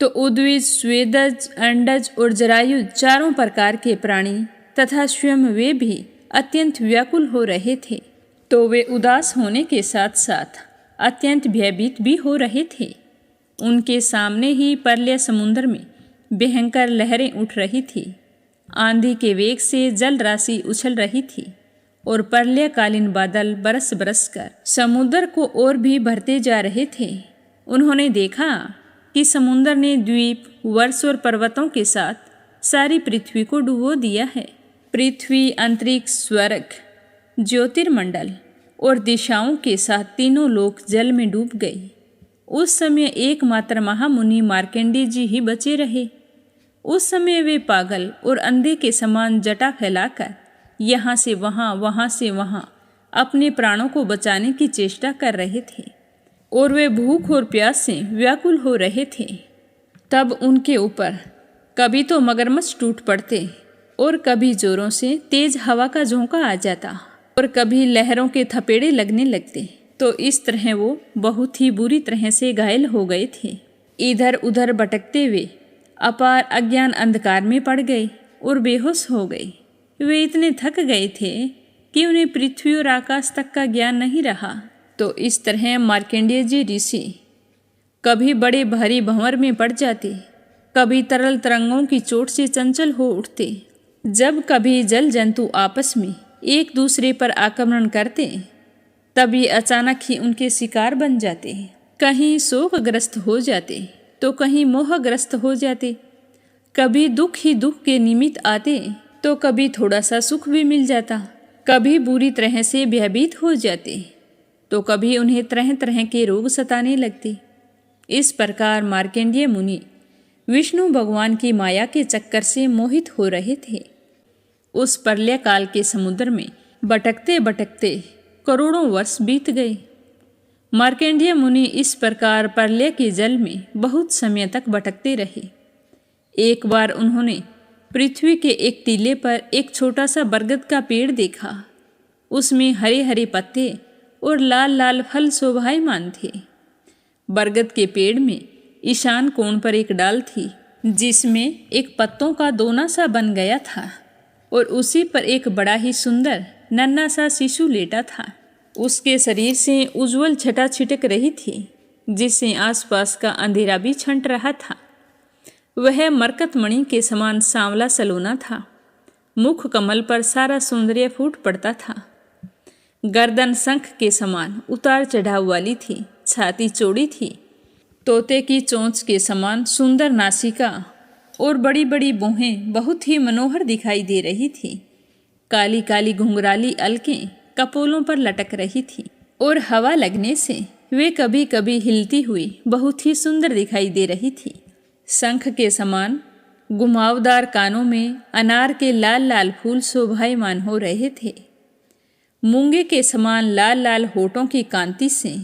तो उद्विज, स्वेदज, अंडज और जरायु चारों प्रकार के प्राणी तथा स्वयं वे भी अत्यंत व्याकुल हो रहे थे। तो वे उदास होने के साथ साथ अत्यंत भयभीत भी हो रहे थे। उनके सामने ही प्रलय समुद्र में भयंकर लहरें उठ रही थी। आंधी के वेग से जल राशि उछल रही थी और प्रलयकालीन बादल बरस बरस कर समुद्र को और भी भरते जा रहे थे। उन्होंने देखा कि समुद्र ने द्वीप, वर्ष और पर्वतों के साथ सारी पृथ्वी को डुबो दिया है। पृथ्वी, अंतरिक्ष, स्वर्ग, ज्योतिर्मंडल और दिशाओं के साथ तीनों लोक जल में डूब गए। उस समय एकमात्र महामुनि मार्कंडेय जी ही बचे रहे। उस समय वे पागल और अंधे के समान जटा फैलाकर यहाँ से वहाँ, वहाँ से वहाँ अपने प्राणों को बचाने की चेष्टा कर रहे थे और वे भूख और प्यास से व्याकुल हो रहे थे। तब उनके ऊपर कभी तो मगरमच्छ टूट पड़ते और कभी जोरों से तेज हवा का झोंका आ जाता और कभी लहरों के थपेड़े लगने लगते। तो इस तरह वो बहुत ही बुरी तरह से घायल हो गए थे। इधर उधर भटकते हुए अपार अज्ञान अंधकार में पड़ गए और बेहोश हो गए। वे इतने थक गए थे कि उन्हें पृथ्वी और आकाश तक का ज्ञान नहीं रहा। तो इस तरह मार्कंडेय जी ऋषि कभी बड़े भारी भंवर में पड़ जाते, कभी तरल तरंगों की चोट से चंचल हो उठते, जब कभी जल जंतु आपस में एक दूसरे पर आक्रमण करते, तब ये अचानक ही उनके शिकार बन जाते। कहीं शोकग्रस्त हो जाते तो कहीं मोहग्रस्त हो जाते। कभी दुख ही दुख के निमित्त आते तो कभी थोड़ा सा सुख भी मिल जाता। कभी बुरी तरह से भयभीत हो जाते तो कभी उन्हें तरह तरह के रोग सताने लगते। इस प्रकार मार्कंडेय मुनि विष्णु भगवान की माया के चक्कर से मोहित हो रहे थे। उस प्रलय काल के समुद्र में भटकते भटकते करोड़ों वर्ष बीत गए। मार्कंडेय मुनि इस प्रकार प्रलय के जल में बहुत समय तक भटकते रहे। एक बार उन्होंने पृथ्वी के एक टीले पर एक छोटा सा बरगद का पेड़ देखा। उसमें हरे हरे पत्ते और लाल लाल फल शोभायमान थे। बरगद के पेड़ में ईशान कोण पर एक डाल थी जिसमें एक पत्तों का दोना सा बन गया था और उसी पर एक बड़ा ही सुंदर नन्हा सा शिशु लेटा था। उसके शरीर से उज्जवल छटा छिटक रही थी जिससे आसपास का अंधेरा भी छंट रहा था। वह मरकतमणि के समान सांवला सलोना था। मुख कमल पर सारा सौंदर्य फूट पड़ता था। गर्दन शंख के समान उतार चढ़ाव वाली थी, छाती चौड़ी थी, तोते की चोंच के समान सुंदर नासिका और बड़ी बड़ी भौहें बहुत ही मनोहर दिखाई दे रही थी। काली काली घुंघराली अलकें कपोलों पर लटक रही थी और हवा लगने से वे कभी कभी हिलती हुई बहुत ही सुंदर दिखाई दे रही थी। शंख के समान घुमावदार कानों में अनार के लाल लाल फूल शोभायमान हो रहे थे। मूंगे के समान लाल लाल होठों की कांति से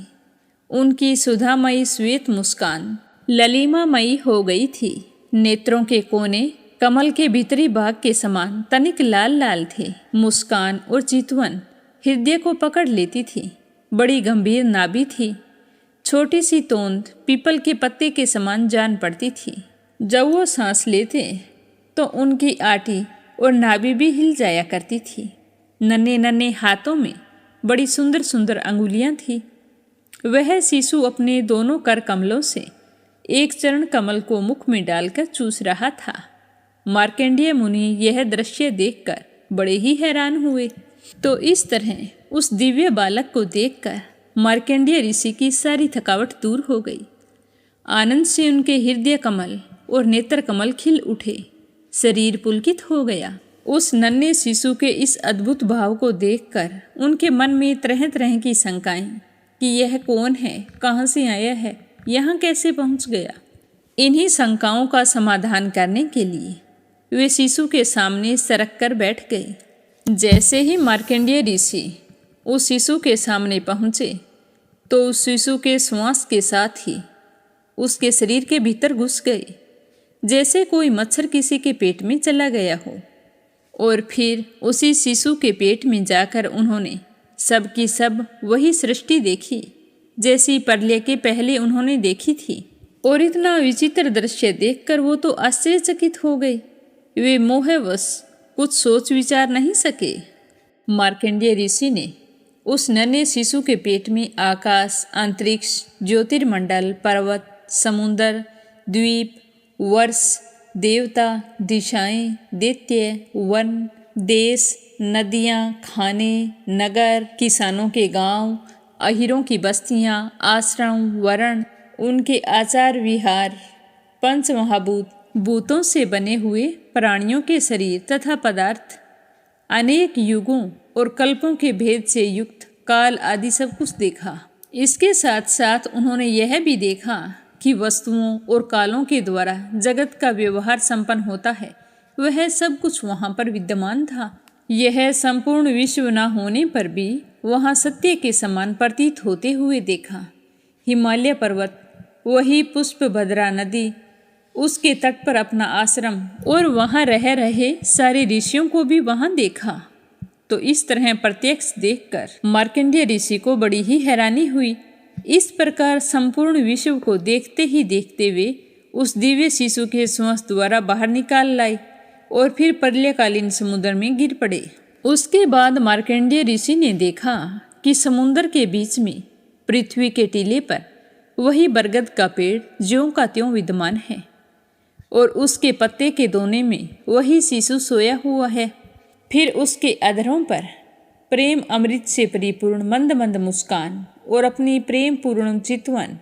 उनकी सुधामयी श्वेत मुस्कान ललिमामयी हो गई थी। नेत्रों के कोने कमल के भीतरी भाग के समान तनिक लाल लाल थे। मुस्कान और चितवन हृदय को पकड़ लेती थी। बड़ी गंभीर नाभि थी। छोटी सी तोंद पीपल के पत्ते के समान जान पड़ती थी। जब वो सांस लेते तो उनकी आटी और नाभि भी हिल जाया करती थी। नन्हे नन्हे हाथों में बड़ी सुंदर सुंदर अंगुलियां थी। वह शिशु अपने दोनों कर कमलों से एक चरण कमल को मुख में डालकर चूस रहा था। मार्कंडेय मुनि यह दृश्य देखकर बड़े ही हैरान हुए। तो इस तरह उस दिव्य बालक को देखकर मार्कंडेय ऋषि की सारी थकावट दूर हो गई। आनंद से उनके हृदय कमल और नेत्र कमल खिल उठे। शरीर पुलकित हो गया। उस नन्हे शिशु के इस अद्भुत भाव को देखकर उनके मन में तरह तरह की शंकाएं कि यह कौन है, कहाँ से आया है, यहाँ कैसे पहुँच गया। इन्हीं शंकाओं का समाधान करने के लिए वे शिशु के सामने सरक कर बैठ गए। जैसे ही मार्कंडेय ऋषि उस शिशु के सामने पहुँचे तो उस शिशु के श्वास के साथ ही उसके शरीर के भीतर घुस गए, जैसे कोई मच्छर किसी के पेट में चला गया हो। और फिर उसी शिशु के पेट में जाकर उन्होंने सब की सब वही सृष्टि देखी जैसी प्रलय के पहले उन्होंने देखी थी। और इतना विचित्र दृश्य देखकर वो तो आश्चर्यचकित हो गए। वे मोहवश कुछ सोच विचार नहीं सके। मार्कंडेय ऋषि ने उस नन्हे शिशु के पेट में आकाश, अंतरिक्ष, ज्योतिर्मंडल, पर्वत, समुंदर, द्वीप, वर्ष, देवता, दिशाएं, दैत्य, वन, देश, नदियाँ, खाने, नगर, किसानों के गांव, अहिरों की बस्तियाँ, आश्रम, वर्ण, उनके आचार विहार, पंच महाभूत, भूतों से बने हुए प्राणियों के शरीर तथा पदार्थ, अनेक युगों और कल्पों के भेद से युक्त काल आदि सब कुछ देखा। इसके साथ साथ उन्होंने यह भी देखा कि वस्तुओं और कालों के द्वारा जगत का व्यवहार संपन्न होता है, वह सब कुछ वहाँ पर विद्यमान था। यह संपूर्ण विश्व न होने पर भी वहाँ सत्य के समान प्रतीत होते हुए देखा। हिमालय पर्वत, वही पुष्पभद्रा नदी, उसके तट पर अपना आश्रम और वहाँ रह रहे सारे ऋषियों को भी वहाँ देखा। तो इस तरह प्रत्यक्ष देखकर मार्कंडेय ऋषि को बड़ी ही हैरानी हुई। इस प्रकार संपूर्ण विश्व को देखते ही देखते वे उस दिव्य शिशु के श्वास द्वारा बाहर निकाल लाए और फिर प्रलयकालीन समुद्र में गिर पड़े। उसके बाद मार्कंडेय ऋषि ने देखा कि समुद्र के बीच में पृथ्वी के टीले पर वही बरगद का पेड़ ज्यों का त्यों विद्यमान है और उसके पत्ते के दोने में वही शिशु सोया हुआ है। फिर उसके अधरों पर प्रेम अमृत से परिपूर्ण मंद मंद मुस्कान और अपनी प्रेम पूर्ण चितवन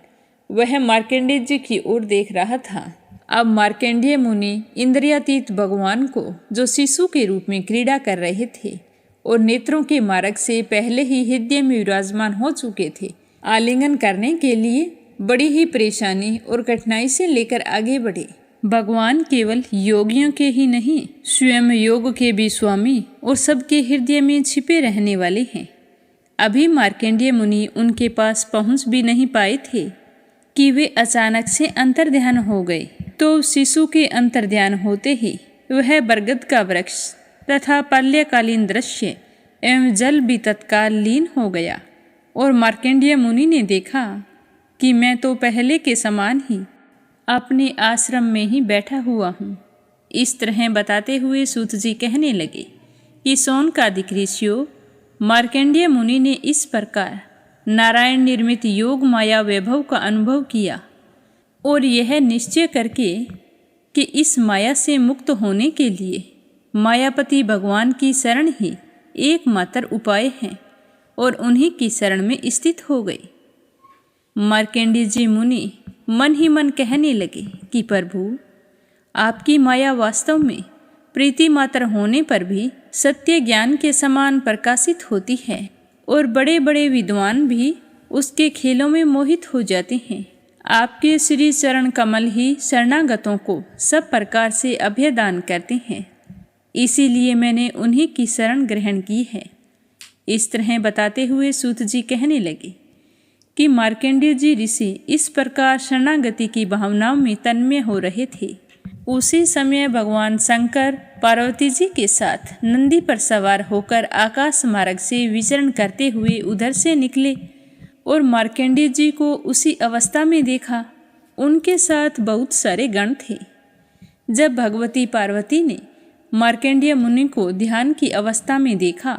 वह मार्कंडेय जी की ओर देख रहा था। अब मार्कंडेय मुनि इंद्रियातीत भगवान को जो शिशु के रूप में क्रीड़ा कर रहे थे और नेत्रों के मार्ग से पहले ही हृदय में विराजमान हो चुके थे, आलिंगन करने के लिए बड़ी ही परेशानी और कठिनाई से लेकर आगे बढ़े। भगवान केवल योगियों के ही नहीं, स्वयं योग के भी स्वामी और सबके हृदय में छिपे रहने वाले हैं। अभी मार्कंडेय मुनि उनके पास पहुंच भी नहीं पाए थे कि वे अचानक से अंतर्ध्यान हो गए। तो शिशु के अंतर्ध्यान होते ही वह बरगद का वृक्ष तथा प्रलयकालीन दृश्य एवं जल भी तत्काल लीन हो गया और मार्कंडेय मुनि ने देखा कि मैं तो पहले के समान ही अपने आश्रम में ही बैठा हुआ हूँ। इस तरह बताते हुए सूत जी कहने लगे कि शौनकादिक ऋषियों, मार्कंडेय मुनि ने इस प्रकार नारायण निर्मित योग माया वैभव का अनुभव किया और यह निश्चय करके कि इस माया से मुक्त होने के लिए मायापति भगवान की शरण ही एकमात्र उपाय है और उन्हीं की शरण में स्थित हो गए। मार्कंडेय जी मुनि मन ही मन कहने लगे कि प्रभु, आपकी माया वास्तव में प्रीति मात्र होने पर भी सत्य ज्ञान के समान प्रकाशित होती है और बड़े बड़े विद्वान भी उसके खेलों में मोहित हो जाते हैं। आपके श्री चरण कमल ही शरणागतों को सब प्रकार से अभयदान करते हैं, इसीलिए मैंने उन्हीं की शरण ग्रहण की है। इस तरह बताते हुए सूत जी कहने लगे कि मार्कंडेय जी ऋषि इस प्रकार शरणागति की भावनाओं में तन्मय हो रहे थे। उसी समय भगवान शंकर पार्वती जी के साथ नंदी पर सवार होकर आकाश मार्ग से विचरण करते हुए उधर से निकले और मार्कंडेय जी को उसी अवस्था में देखा। उनके साथ बहुत सारे गण थे। जब भगवती पार्वती ने मार्कंडेय मुनि को ध्यान की अवस्था में देखा,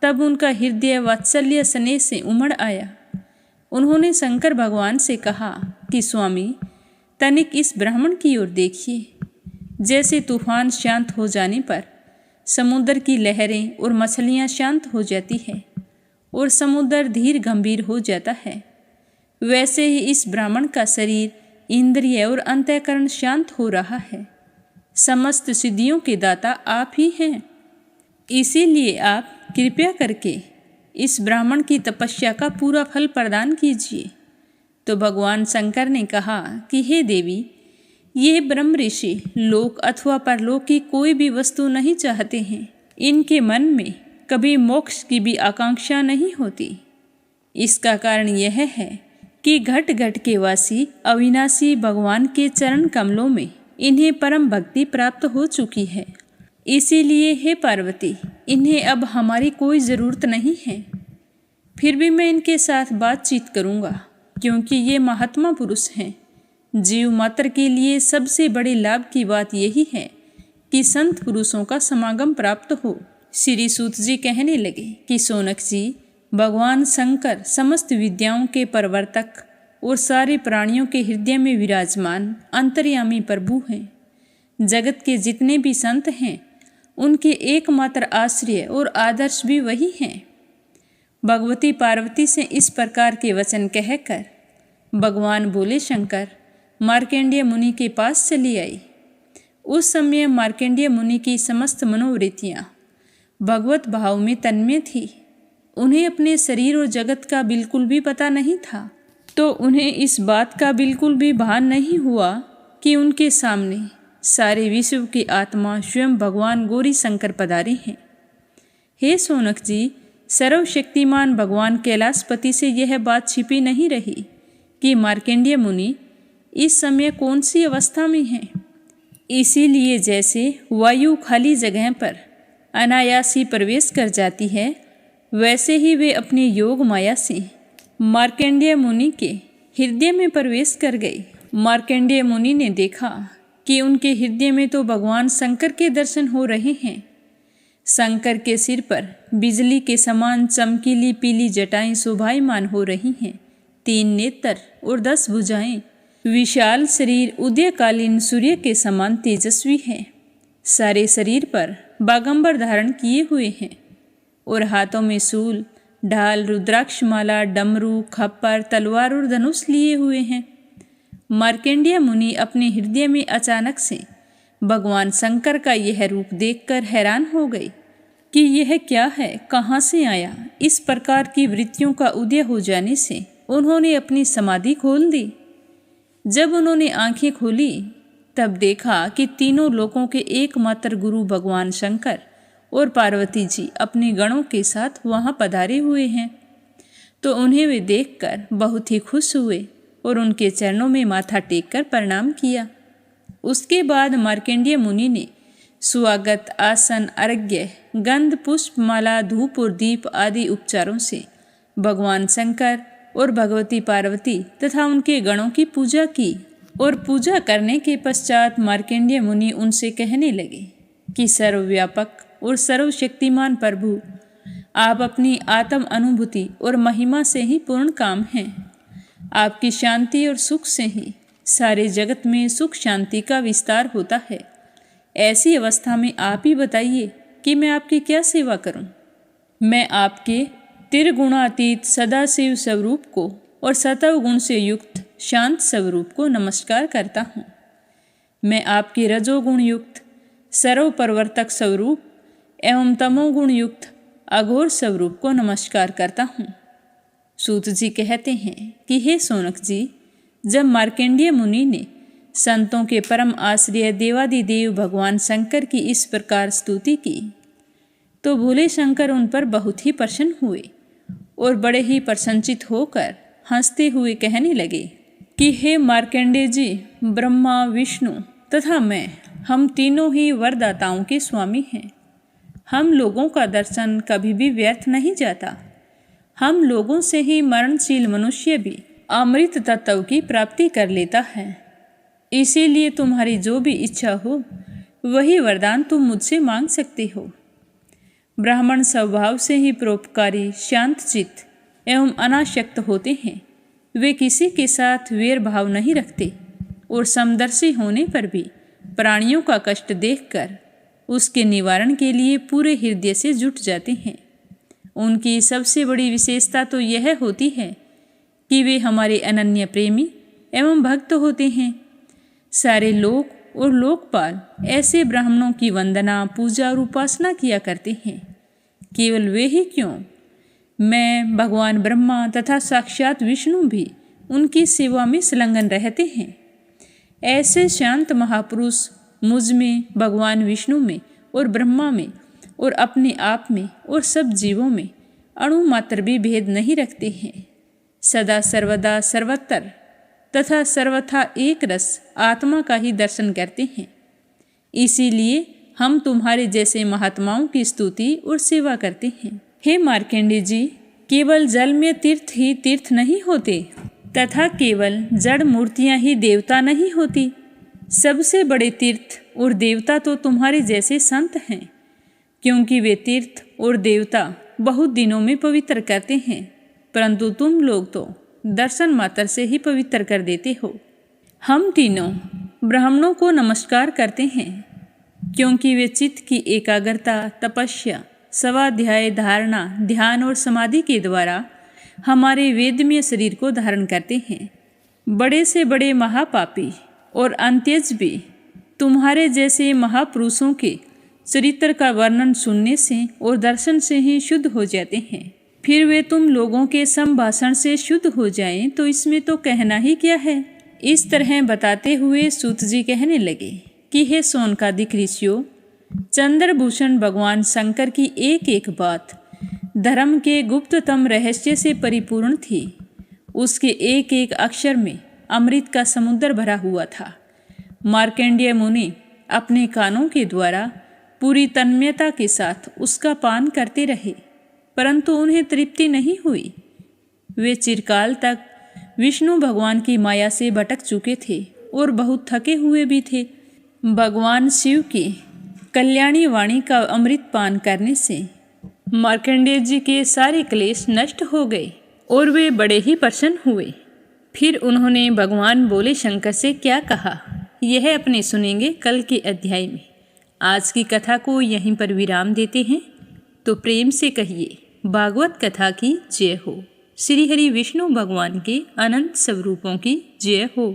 तब उनका हृदय वात्सल्य स्नेह से उमड़ आया। उन्होंने शंकर भगवान से कहा कि स्वामी, तनिक इस ब्राह्मण की ओर देखिए। जैसे तूफान शांत हो जाने पर समुद्र की लहरें और मछलियाँ शांत हो जाती है और समुद्र धीर गंभीर हो जाता है, वैसे ही इस ब्राह्मण का शरीर, इंद्रिय और अंतःकरण शांत हो रहा है। समस्त सिद्धियों के दाता आप ही हैं, इसीलिए आप कृपया करके इस ब्राह्मण की तपस्या का पूरा फल प्रदान कीजिए। तो भगवान शंकर ने कहा कि हे देवी, ये ब्रह्म ऋषि लोक अथवा परलोक की कोई भी वस्तु नहीं चाहते हैं। इनके मन में कभी मोक्ष की भी आकांक्षा नहीं होती। इसका कारण यह है कि घट घट के वासी अविनाशी भगवान के चरण कमलों में इन्हें परम भक्ति प्राप्त हो चुकी है। इसीलिए हे पार्वती, इन्हें अब हमारी कोई ज़रूरत नहीं है। फिर भी मैं इनके साथ बातचीत करूँगा, क्योंकि ये महात्मा पुरुष हैं। जीव मात्र के लिए सबसे बड़े लाभ की बात यही है कि संत पुरुषों का समागम प्राप्त हो। श्री सूत जी कहने लगे कि शौनक जी, भगवान शंकर समस्त विद्याओं के प्रवर्तक और सारे प्राणियों के हृदय में विराजमान अंतर्यामी प्रभु हैं। जगत के जितने भी संत हैं, उनके एकमात्र आश्रय और आदर्श भी वही हैं। भगवती पार्वती से इस प्रकार के वचन कहकर भगवान बोले शंकर मार्कंडेय मुनि के पास चली आई। उस समय मार्कंडेय मुनि की समस्त मनोवृत्तियाँ भगवत भाव में तन्मय थी। उन्हें अपने शरीर और जगत का बिल्कुल भी पता नहीं था, तो उन्हें इस बात का बिल्कुल भी भान नहीं हुआ कि उनके सामने सारे विश्व की आत्मा स्वयं भगवान गौरी शंकर पधारे हैं। हे शौनक जी, सर्वशक्तिमान भगवान कैलाशपति से यह बात छिपी नहीं रही कि मार्कंडेय मुनि इस समय कौन सी अवस्था में हैं। इसीलिए जैसे वायु खाली जगह पर अनायासी प्रवेश कर जाती है, वैसे ही वे अपने योग माया से मार्कंडेय मुनि के हृदय में प्रवेश कर गए। मार्कंडेय मुनि ने देखा कि उनके हृदय में तो भगवान शंकर के दर्शन हो रहे हैं। शंकर के सिर पर बिजली के समान चमकीली पीली जटाएं शोभायमान हो रही हैं। 3 नेत्र और 10 भुजाएं, विशाल शरीर उदयकालीन सूर्य के समान तेजस्वी है। सारे शरीर पर बागंबर धारण किए हुए हैं और हाथों में शूल, ढाल, रुद्राक्ष माला, डमरू, खप्पर, तलवार और धनुष लिए हुए हैं। मार्कंडेय मुनि अपने हृदय में अचानक से भगवान शंकर का यह रूप देखकर हैरान हो गए कि यह क्या है, कहाँ से आया। इस प्रकार की वृत्तियों का उदय हो जाने से उन्होंने अपनी समाधि खोल दी। जब उन्होंने आंखें खोली, तब देखा कि तीनों लोकों के एकमात्र गुरु भगवान शंकर और पार्वती जी अपने गणों के साथ वहाँ पधारे हुए हैं। तो उन्हें वे देखकर बहुत ही खुश हुए और उनके चरणों में माथा टेककर प्रणाम किया। उसके बाद मार्कंडेय मुनि ने स्वागत, आसन, अर्घ्य, गंध, पुष्प, माला, धूप और दीप आदि उपचारों से भगवान शंकर और भगवती पार्वती तथा उनके गणों की पूजा की। और पूजा करने के पश्चात मार्कंडेय मुनि उनसे कहने लगे कि सर्वव्यापक और सर्वशक्तिमान प्रभु, आप अपनी आत्म अनुभूति और महिमा से ही पूर्ण काम हैं। आपकी शांति और सुख से ही सारे जगत में सुख शांति का विस्तार होता है। ऐसी अवस्था में आप ही बताइए कि मैं आपकी क्या सेवा करूं। मैं आपके त्रिगुणातीत सदाशिव स्वरूप को और सतव गुण से युक्त शांत स्वरूप को नमस्कार करता हूँ। मैं आपके रजोगुण युक्त सर्वप्रवर्तक स्वरूप एवं तमोगुण युक्त अघोर स्वरूप को नमस्कार करता हूँ। सूत जी कहते हैं कि हे शौनक जी, जब मार्कंडेय मुनि ने संतों के परम आश्रय देवादिदेव भगवान शंकर की इस प्रकार स्तुति की तो भोले शंकर उन पर बहुत ही प्रसन्न हुए और बड़े ही प्रसन्नचित होकर हंसते हुए कहने लगे कि हे मार्कंडेय जी, ब्रह्मा, विष्णु तथा मैं, हम तीनों ही वरदाताओं के स्वामी हैं। हम लोगों का दर्शन कभी भी व्यर्थ नहीं जाता। हम लोगों से ही मरणशील मनुष्य भी अमृत तत्व की प्राप्ति कर लेता है। इसीलिए तुम्हारी जो भी इच्छा हो वही वरदान तुम मुझसे मांग सकते हो। ब्राह्मण स्वभाव से ही परोपकारी, शांतचित्त एवं अनासक्त होते हैं। वे किसी के साथ वैर भाव नहीं रखते और समदर्शी होने पर भी प्राणियों का कष्ट देखकर उसके निवारण के लिए पूरे हृदय से जुट जाते हैं। उनकी सबसे बड़ी विशेषता तो यह होती है कि वे हमारे अनन्य प्रेमी एवं भक्त होते हैं। सारे लोक और लोकपाल ऐसे ब्राह्मणों की वंदना, पूजा और उपासना किया करते हैं। केवल वे ही क्यों, मैं, भगवान ब्रह्मा तथा साक्षात विष्णु भी उनकी सेवा में संलग्न रहते हैं। ऐसे शांत महापुरुष मुझ में, भगवान विष्णु में और ब्रह्मा में और अपने आप में और सब जीवों में अणु मात्र भी भेद नहीं रखते हैं। सदा सर्वदा सर्वत्र तथा सर्वथा एक रस आत्मा का ही दर्शन करते हैं। इसीलिए हम तुम्हारे जैसे महात्माओं की स्तुति और सेवा करते हैं। हे मार्कंडेय जी, केवल जल में तीर्थ ही तीर्थ नहीं होते तथा केवल जड़ मूर्तियां ही देवता नहीं होती। सबसे बड़े तीर्थ और देवता तो तुम्हारे जैसे संत हैं, क्योंकि वे तीर्थ और देवता बहुत दिनों में पवित्र करते हैं, परंतु तुम लोग तो दर्शन मात्र से ही पवित्र कर देते हो। हम तीनों ब्राह्मणों को नमस्कार करते हैं, क्योंकि वे चित्त की एकाग्रता, तपस्या, स्वाध्याय, धारणा, ध्यान और समाधि के द्वारा हमारे वेदमय शरीर को धारण करते हैं। बड़े से बड़े महापापी और अंत्यज भी तुम्हारे जैसे महापुरुषों के चरित्र का वर्णन सुनने से और दर्शन से ही शुद्ध हो जाते हैं। फिर वे तुम लोगों के संभाषण से शुद्ध हो जाएं तो इसमें तो कहना ही क्या है। इस तरह बताते हुए सूत जी कहने लगे कि हे सोनकादिक ऋषियों, चंद्रभूषण भगवान शंकर की एक एक बात धर्म के गुप्ततम रहस्य से परिपूर्ण थी। उसके एक एक अक्षर में अमृत का समुद्र भरा हुआ था। मार्कंडेय मुनि अपने कानों के द्वारा पूरी तन्मयता के साथ उसका पान करते रहे, परंतु उन्हें तृप्ति नहीं हुई। वे चिरकाल तक विष्णु भगवान की माया से भटक चुके थे और बहुत थके हुए भी थे। भगवान शिव की कल्याणी वाणी का अमृत पान करने से मार्कंडेय जी के सारे क्लेश नष्ट हो गए और वे बड़े ही प्रसन्न हुए। फिर उन्होंने भगवान भोले शंकर से क्या कहा, यह अपने सुनेंगे कल के अध्याय में। आज की कथा को यहीं पर विराम देते हैं, तो प्रेम से कहिए भागवत कथा की जय हो। श्री हरि विष्णु भगवान के अनंत स्वरूपों की जय हो।